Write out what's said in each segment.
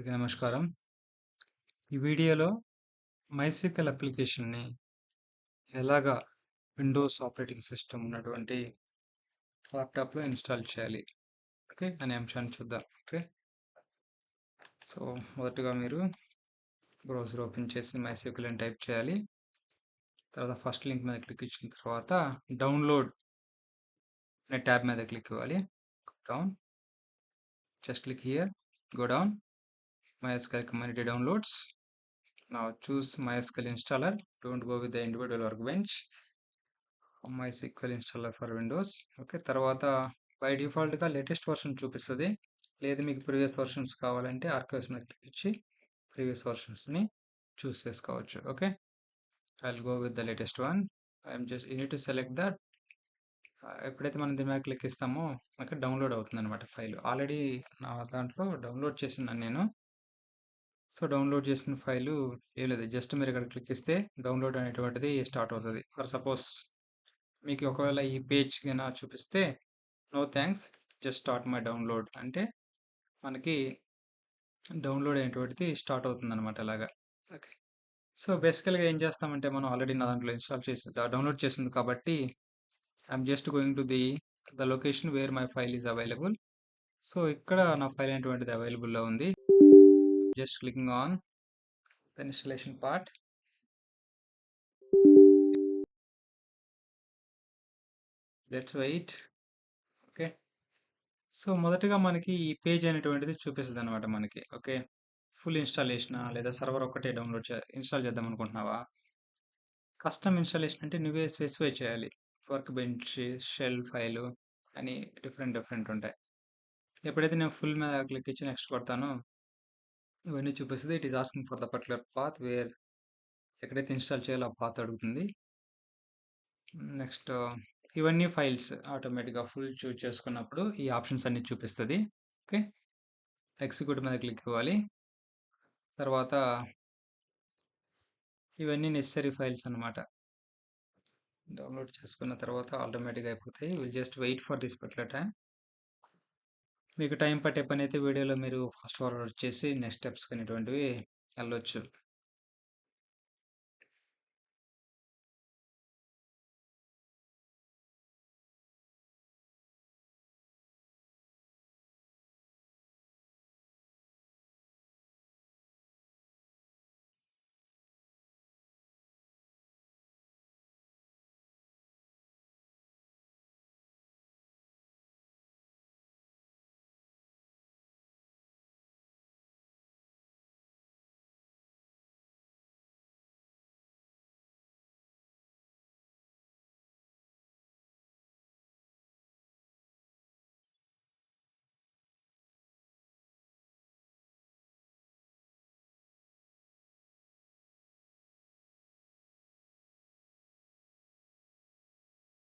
అందరికీ నమస్కారం. ఈ వీడియోలో మైస్క్యూఎల్ అప్లికేషన్‌ని ఎలాగా విండోస్ ఆపరేటింగ్ సిస్టమ్ ఉన్నటువంటి ల్యాప్‌టాప్‌లో ఇన్‌స్టాల్ చేయాలి. ఓకే. అనే అంశాన్ని చూద్దాం. ఓకే. సో, మొదటగా మీరు బ్రౌజర్ ఓపెన్ చేసి మైస్క్యూఎల్ అని టైప్ చేయాలి. తర్వాత ఫస్ట్ లింక్ మీద క్లిక్ ఇచ్చిన తర్వాత డౌన్‌లోడ్ అనే ట్యాబ్ మీద క్లిక్ ఇవ్వాలి. Down. Just click here. Go down. MySQL community downloads. Now choose MySQL installer. Don't go with the individual workbench. MySQL installer for Windows. Okay. తర్వాత by డిఫాల్ట్‌గా latest version చూపిస్తది. లేదు మీకు ప్రీవియస్ వర్షన్స్ కావాలంటే archives మీద click ఇచ్చి previous వర్షన్స్‌ని చూస్ చేసుకోవచ్చు. Okay. I will go with the latest one. You need to select that. ఎప్పుడైతే మనం దీని మీద క్లిక్ ఇస్తామో మనకి డౌన్లోడ్ అవుతుందన్నమాట ఫైల్. ఆల్రెడీ నా దాంట్లో డౌన్లోడ్ చేసినాను నేను. సో, డౌన్లోడ్ చేసిన ఫైలు ఏం లేదు. జస్ట్ మీరు ఇక్కడ క్లిక్ ఇస్తే డౌన్లోడ్ అనేటువంటిది స్టార్ట్ అవుతది. ఫర్ సపోజ్ మీకు ఒకవేళ ఈ పేజ్ గిన చూపిస్తే no thanks just start my download అంటే మనకి డౌన్లోడ్ అయినటువంటిది స్టార్ట్ అవుతుందన్నమాట అలాగా. ఓకే. సో, బేసికల్‌గా ఏం చేస్తామంటే మనం ఆల్రెడీ నా దాంట్లో ఇన్‌స్టాల్ చేసి డౌన్లోడ్ చేసింది కాబట్టి I'm just going to the location where my file is available. So, ఇక్కడ నా ఫైల్ అనేటువంటిది అవైలబుల్‌లో ఉంది. Just clicking on the installation part. Let's wait. Okay. So, మొదటగా మనకి ఈ పేజ్ అనేటువంటిది చూపిస్తదనమాట మనకి. ఓకే. ఫుల్ ఇన్‌స్టాలేషనా? లేదా సర్వర్ ఒక్కటే ఇన్‌స్టాల్ చేద్దాం అనుకుంటున్నావా? కస్టమ్ ఇన్‌స్టాలేషన్ అంటే నువ్వే స్పెసిఫై చేయాలి. వర్క్ బెంచ్, షెల్ ఫైలు అని డిఫరెంట్ ఉంటాయి. ఎప్పుడైతే నేను ఫుల్ మీద క్లిక్ ఇచ్చి నెక్స్ట్ కొడతానో ఇవన్నీ చూపిస్తది. It is asking for the particular path ఎక్కడైతే ఇన్‌స్టాల్ చేయాలో ఆ పాత్ అడుగుతుంది. నెక్స్ట్ ఇవన్నీ ఫైల్స్ ఆటోమేటిక్‌గా ఫుల్ చూజ్ చేసుకున్నప్పుడు ఈ ఆప్షన్స్ అన్నీ చూపిస్తది. ఓకే. ఎగ్జిక్యూట్ మీద క్లిక్ ఇవ్వాలి. తర్వాత ఇవన్నీ నెసెసరీ ఫైల్స్ అన్నమాట. డౌన్‌లోడ్ చేసుకున్న తర్వాత ఆటోమేటిక్‌గా అయిపోతాయి. Will just wait for this particular time. మీకు టైం పట్టే పనైతే వీడియోలో మీరు ఫాస్ట్ ఫార్వర్డ్ చేసి నెక్స్ట్ స్టెప్స్‌కి అనేటువంటివి ఎళ్ళొచ్చు.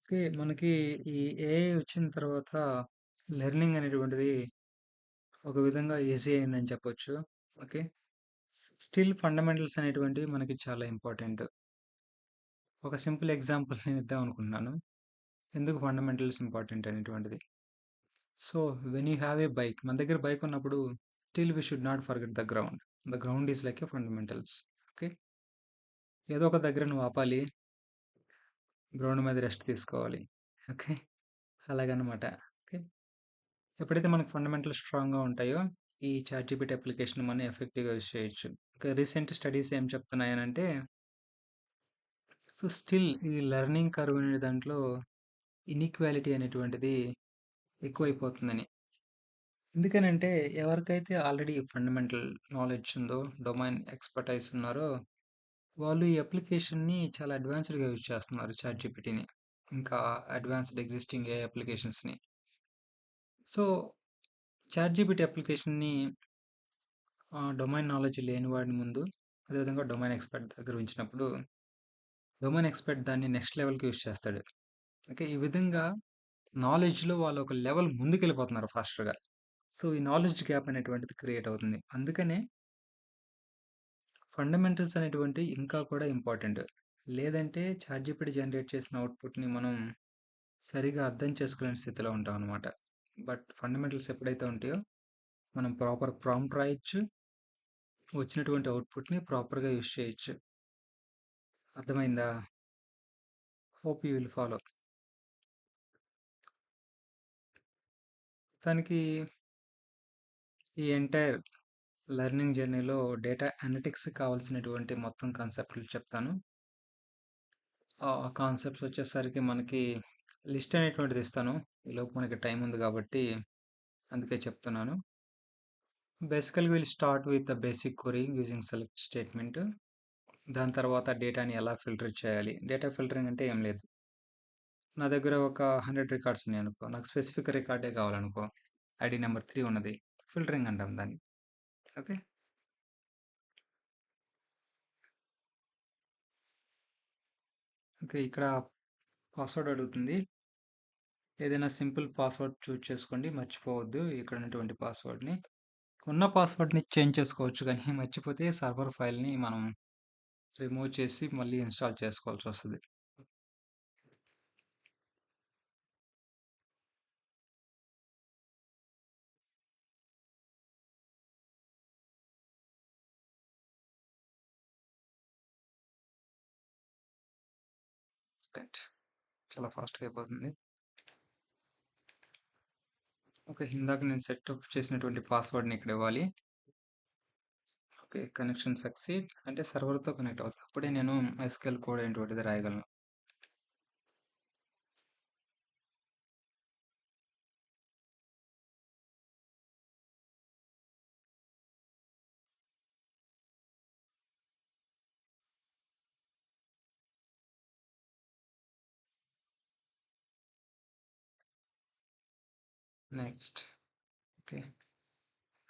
ఓకే. మనకి ఈ ఏఐ వచ్చిన తర్వాత లెర్నింగ్ అనేటువంటిది ఒక విధంగా ఈజీ అయిందని చెప్పొచ్చు. ఓకే. స్టిల్ ఫండమెంటల్స్ అనేటువంటివి మనకి చాలా ఇంపార్టెంట్. ఒక సింపుల్ ఎగ్జాంపుల్ నేను ఇద్దాం అనుకుంటున్నాను. ఎందుకు ఫండమెంటల్స్ ఇంపార్టెంట్ అనేటువంటిది. So, when you have a bike మన దగ్గర బైక్ ఉన్నప్పుడు still we should not forget the ground. The ground is like a fundamentals. Okay. ఏదో ఒక దగ్గర నువ్వు ఆపాలి. గ్రౌండ్ మీద రెస్ట్ తీసుకోవాలి. ఓకే. అలాగనమాట. ఓకే. ఎప్పుడైతే మనకు ఫండమెంటల్ స్ట్రాంగ్‌గా ఉంటాయో, ఈ చాట్‌జీపీటీ అప్లికేషన్ మనం ఎఫెక్టివ్‌గా యూజ్ చేయొచ్చు. ఇంకా రీసెంట్ స్టడీస్ ఏం చెప్తున్నాయనంటే, సో, స్టిల్ ఈ లెర్నింగ్ కర్వ్ అనే దాంట్లో ఇనీక్వాలిటీ అనేటువంటిది ఎక్కువైపోతుందని. ఎందుకనంటే, ఎవరికైతే ఆల్రెడీ ఫండమెంటల్ నాలెడ్జ్ ఉందో, డొమైన్ ఎక్స్‌పర్టైజ్ ఉన్నారో, వాళ్ళు ఈ అప్లికేషన్‌ని చాలా అడ్వాన్స్‌డ్‌గా యూజ్ చేస్తున్నారు చాట్‌జీపీటీని. ఇంకా అడ్వాన్స్‌డ్ ఎగ్జిస్టింగ్ ఏఐ అప్లికేషన్స్‌ని. సో, చాట్‌జీపీటీ అప్లికేషన్‌ని డొమైన్ నాలెడ్జ్ లేని వాడి ముందు, అదేవిధంగా డొమైన్ ఎక్స్‌పర్ట్ దగ్గర ఉంచినప్పుడు, డొమైన్ ఎక్స్‌పర్ట్ దాన్ని నెక్స్ట్ లెవెల్‌కి యూజ్ చేస్తాడు. ఓకే. ఈ విధంగా నాలెడ్జ్‌లో వాళ్ళు ఒక లెవెల్ ముందుకెళ్ళిపోతున్నారు ఫాస్టర్‌గా. సో, ఈ నాలెడ్జ్ గ్యాప్ అనేటువంటిది క్రియేట్ అవుతుంది. అందుకనే ఫండమెంటల్స్ అనేటువంటివి ఇంకా కూడా ఇంపార్టెంట్. లేదంటే చాట్‌జీపీటీ జనరేట్ చేసిన అవుట్‌పుట్‌ని మనం సరిగ్గా అర్థం చేసుకోలేని స్థితిలో ఉంటామనమాట. బట్ ఫండమెంటల్స్ ఎప్పుడైతే ఉంటాయో, మనం ప్రాపర్ ప్రాంప్ట్ రాయొచ్చు. వచ్చినటువంటి అవుట్పుట్ని ప్రాపర్గా యూస్ చేయొచ్చు. అర్థమైందా? Hope you will follow. దానికి ఈ ఎంటైర్ లెర్నింగ్ జర్నీలో డేటా అనలిటిక్స్ కావాల్సినటువంటి మొత్తం కాన్సెప్ట్లు చెప్తాను. ఆ కాన్సెప్ట్స్ వచ్చేసరికి మనకి లిస్ట్ అనేటువంటిది ఇస్తాను. ఈలోపు మనకి టైం ఉంది కాబట్టి అందుకే చెప్తున్నాను. బేసికల్‌గా will start with the basic క్వెరీయింగ్ using select statement. దాని తర్వాత డేటాని ఎలా ఫిల్టర్ చేయాలి. డేటా ఫిల్టరింగ్ అంటే ఏం లేదు. నా దగ్గర ఒక 100 రికార్డ్స్ ఉన్నాయనుకో. నాకు స్పెసిఫిక్ రికార్డే కావాలనుకో. ఐడీ నంబర్ 3 ఉన్నది. ఫిల్టరింగ్ అంటాం దాన్ని. ఓకే. ఓకే. ఇక్కడ పాస్వర్డ్ అడుగుతుంది. ఏదైనా సింపుల్ పాస్వర్డ్ చూజ్ చేసుకోండి. మర్చిపోవద్దు ఇక్కడ ఉన్నటువంటి పాస్వర్డ్‌ని. ఉన్న పాస్వర్డ్‌ని చేంజ్ చేసుకోవచ్చు కానీ మర్చిపోతే సర్వర్ ఫైల్‌ని మనం రిమూవ్ చేసి మళ్ళీ ఇన్‌స్టాల్ చేసుకోవాల్సొస్తది. రైట్. చాలా ఫాస్ట్‌గా అయిపోతుంది. ఓకే. ఇందాక నేను సెటప్ చేసినటువంటి పాస్వర్డ్‌ని ఇక్కడ ఇవ్వాలి. ఓకే. కనెక్షన్ సక్సీడ్ అంటే సర్వర్‌తో కనెక్ట్ అవుతుంది. అప్పుడే నేను ఎస్‌క్యూఎల్ కోడ్ అనేటువంటిది రాయగలను. నెక్స్ట్. ఓకే.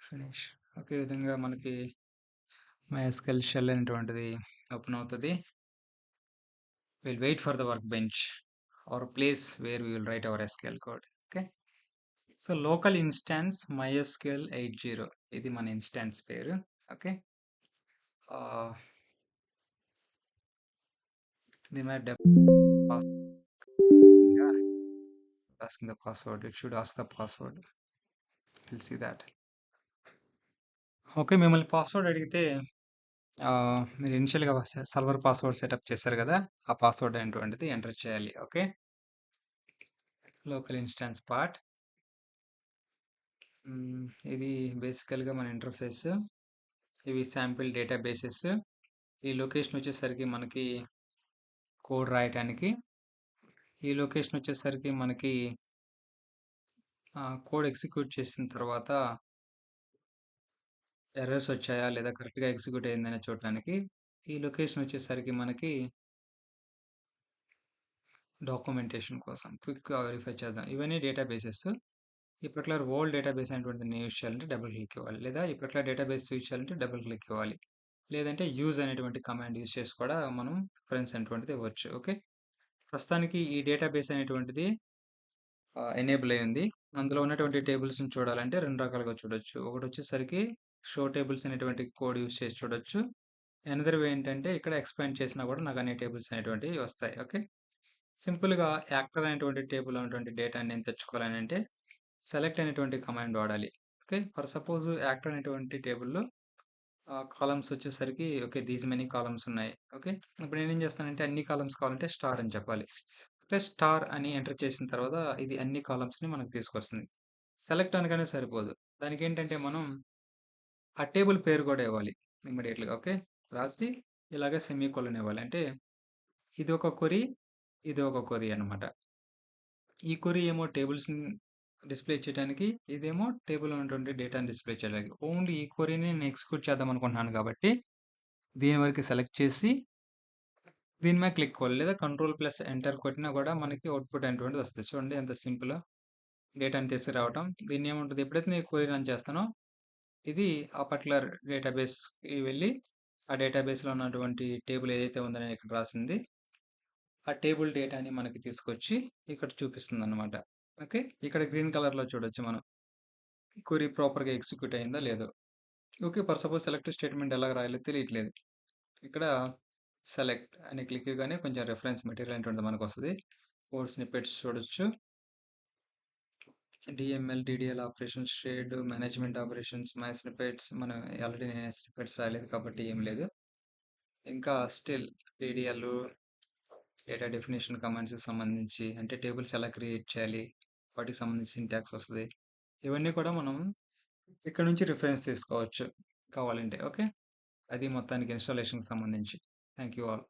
ఫినిష్. ఓకే. ఈ విధంగా మనకి MySQL షెల్ అనేటువంటిది ఓపెన్ అవుతది. Will wait for the workbench or place where we will write our SQL code. Okay. So, local instance MySQL 80 ఇది మన ఇన్‌స్టాన్స్ పేరు. ఓకే. ఆహ్, దీని మీద pass asking the password. It should ask the password. We'll see that. Okay. మిమ్మల్ని password అడిగితే మీరు ఇనిషియల్‌గా సర్వర్ పాస్వర్డ్ సెటప్ చేశారు గదా! ఆ పాస్వర్డ్ అనేటువంటిది ఎంటర్ చేయాలి. ఓకే. Local instance part. హ్మ్. ఇది బేసికల్‌గా మన ఇంటర్ఫేస్. ఇవి శాంపిల్ డేటాబేసెస్. ఈ లొకేషన్ వచ్చేసరికి మనకి కోడ్ రాయటానికి. ఈ లొకేషన్ వచ్చేసరికి మనకి కోడ్ ఎగ్జిక్యూట్ చేసిన తర్వాత ఎర్రర్స్ వచ్చాయా? లేదా కరెక్ట్‌గా ఎగ్జిక్యూట్ అయిందనే చూడటానికి. ఈ లొకేషన్ వచ్చేసరికి మనకి డాక్యుమెంటేషన్ కోసం క్విక్‌గా వెరిఫై చేద్దాం. ఇవన్నీ డేటాబేసెస్. ఈ పర్టిక్యులర్ ఓల్డ్ డేటాబేస్ అనేటువంటిది యూజ్ చేయాలంటే డబుల్ క్లిక్ ఇవ్వాలి. లేదా ఈ పర్టిక్యులర్ డేటాబేస్ యూజ్ చేయాలంటే డబుల్ క్లిక్ ఇవ్వాలి. లేదంటే యూజ్ అనేటువంటి కమాండ్ యూజ్ చేసి కూడా మనం రిఫరెన్స్ అనేటువంటిది ఇవ్వచ్చు. ఓకే. ప్రస్తుతానికి ఈ డేటాబేస్ అనేటువంటిది ఎనేబుల్ అయ్యింది. అందులో ఉన్నటువంటి టేబుల్స్‌ని చూడాలంటే 2 రకాలుగా చూడొచ్చు. ఒకటొచ్చేసరికి షో టేబుల్స్ అనేటువంటి కోడ్ యూజ్ చేసి చూడొచ్చు. అనదర్ వే ఏంటంటే ఇక్కడ ఎక్స్పాండ్ చేసినా కూడా నాకు అన్ని టేబుల్స్ అనేటువంటివి వస్తాయి. ఓకే. సింపుల్‌గా యాక్టర్ అనేటువంటి టేబుల్‌లో ఉన్నటువంటి డేటాని నేను తెచ్చుకోవాలనంటే సెలెక్ట్ అనేటువంటి కమాండ్ వాడాలి. ఓకే. ఫర్ సపోజ్ యాక్టర్ అనేటువంటి టేబుల్‌లో కాలమ్స్ వచ్చేసరికి ఓకే. దీస్ మెనీ కాలమ్స్ ఉన్నాయి. ఓకే. ఇప్పుడు నేనేం చేస్తానంటే అన్ని కాలమ్స్ కావాలంటే స్టార్ అని చెప్పాలి. ఓకే. స్టార్ అని ఎంటర్ చేసిన తర్వాత ఇది అన్ని కాలమ్స్‌ని మనకు తీసుకొస్తుంది. సెలెక్ట్ అనగానే సరిపోదు. దానికేంటంటే మనం ఆ టేబుల్ పేరు కూడా ఇవ్వాలి ఇమ్మీడియేట్‌గా. ఓకే. రాసి ఇలాగ సెమీకోలన్ ఇవ్వాలి. అంటే ఇది ఒక క్వెరీ, ఇది ఒక క్వెరీ అన్నమాట. ఈ క్వెరీ ఏమో టేబుల్స్‌ని డిస్‌ప్లే చేయడానికి, ఇదేమో టేబుల్‌లో ఉన్నటువంటి డేటాని డిస్‌ప్లే చేయడానికి. ఓన్లీ ఈ క్వెరీని నేను ఎగ్జిక్యూట్ చేద్దాం అనుకుంటున్నాను కాబట్టి, దీని వరకు సెలెక్ట్ చేసి, దీని మీద క్లిక్ కొట్టాలి. లేదా కంట్రోల్ ప్లస్ ఎంటర్ కొట్టినా కూడా మనకి అవుట్‌పుట్ అనేటువంటిది వస్తది. చూడండి ఎంత సింపులో. డేటాని తీసుకురావటం. దీన్నేముంటది ఎప్పుడైతే నేను క్వెరీ రన్ చేస్తానో, ఇది ఆ పర్టిక్యులర్ డేటాబేస్‌కి వెళ్ళి, ఆ డేటాబేస్‌లో ఉన్నటువంటి టేబుల్ ఏదైతే ఉందో నేను ఇక్కడ రాసింది, ఆ టేబుల్ డేటాని మనకి తీసుకొచ్చి ఇక్కడ చూపిస్తుందన్నమాట. ఓకే. ఇక్కడ గ్రీన్ కలర్‌లో చూడొచ్చు మనం. క్వెరీ ప్రాపర్‌గా ఎగ్జిక్యూట్ అయిందో లేదో. Okay. For suppose select statement ఎలా రాయాలో తెలియట్లేదు. ఇక్కడ సెలెక్ట్ అని క్లిక్ చేయగానే కొంచెం రిఫరెన్స్ మెటీరియల్ అనేటువంటిది మనకొస్తది. కోడ్ స్నిప్పెట్స్ చూడొచ్చు. DML, DDL operations, shared management operations, my snippets మనం ఆల్రెడీ నేను స్నిపెట్స్ రాయలేదు కాబట్టి ఏం లేదు. ఇంకా స్టిల్ డిడిఎల్ డేటా డెఫినేషన్ కమాండ్స్కి సంబంధించి అంటే టేబుల్స్ ఎలా క్రియేట్ చేయాలి, వాటికి సంబంధించి సింటాక్స్ వస్తుంది. ఇవన్నీ కూడా మనం ఇక్కడ నుంచి రిఫరెన్స్ తీసుకోవచ్చు కావాలంటే. ఓకే, అది మొత్తానికి ఇన్స్టాలేషన్కి సంబంధించి. Thank you all.